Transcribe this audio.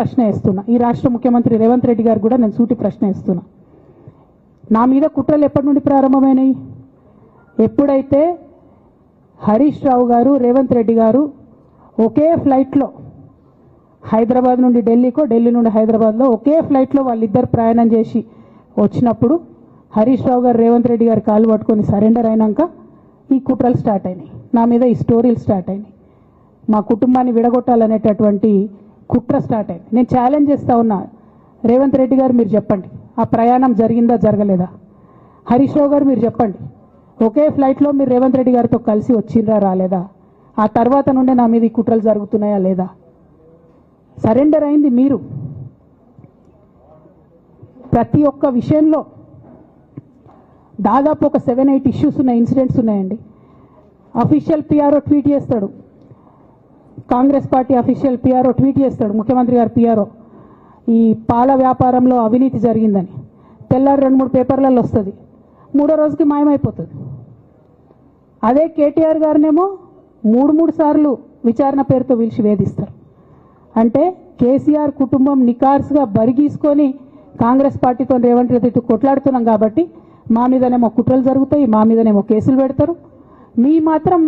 ప్రశ్న వేస్తున్నా. ఈ రాష్ట్ర ముఖ్యమంత్రి రేవంత్ రెడ్డి గారు కూడా నేను సూటి ప్రశ్న వేస్తున్నా. నా మీద కుట్రలు ఎప్పటి నుండి ప్రారంభమైనాయి? ఎప్పుడైతే హరీష్ రావు గారు, రేవంత్ రెడ్డి గారు ఒకే ఫ్లైట్లో హైదరాబాద్ నుండి ఢిల్లీకో, ఢిల్లీ నుండి హైదరాబాద్లో ఒకే ఫ్లైట్లో వాళ్ళిద్దరు ప్రయాణం చేసి వచ్చినప్పుడు హరీష్ రావు గారు రేవంత్ రెడ్డి గారు కాలు పట్టుకొని సరెండర్ అయినాక ఈ కుట్రలు స్టార్ట్ అయినాయి. నా మీద ఈ స్టోరీలు స్టార్ట్ అయినాయి. మా కుటుంబాన్ని విడగొట్టాలనేటటువంటి కుట్ర స్టార్ట్ అయింది. నేను ఛాలెంజ్ చేస్తా ఉన్నా, రేవంత్ రెడ్డి గారు మీరు చెప్పండి, ఆ ప్రయాణం జరిగిందా జరగలేదా? హరీష్ రావు గారు మీరు చెప్పండి, ఒకే ఫ్లైట్లో మీరు రేవంత్ రెడ్డి గారితో కలిసి వచ్చిండ్రా రాలేదా? ఆ తర్వాత నుండే నా మీద ఈ కుట్రలు జరుగుతున్నాయా లేదా? సరెండర్ అయింది మీరు. ప్రతి ఒక్క విషయంలో దాదాపు ఒక 7-8 ఇష్యూస్ ఉన్నాయి, ఇన్సిడెంట్స్ ఉన్నాయండి. అఫీషియల్ పిఆర్ఓ ట్వీట్ చేస్తాడు, Congress party official PRO tweet చేస్తాడు, ముఖ్యమంత్రి గారు పిఆర్ఓ, ఈ పాల వ్యాపారంలో అవినీతి జరిగిందని. తెల్లారి 2-3 పేపర్లలో వస్తుంది, 3వ రోజుకి మాయమైపోతుంది. అదే కేటీఆర్ గారినేమో 3 సార్లు విచారణ పేరుతో పిలిచి వేధిస్తారు. అంటే కేసీఆర్ కుటుంబం నికార్స్గా బరిగీసుకొని కాంగ్రెస్ పార్టీతో రేవంత్ రెడ్డితో కొట్లాడుతున్నాం కాబట్టి మా మీదనేమో కుట్రలు జరుగుతాయి, మా మీదనేమో కేసులు పెడతారు. మీ మాత్రం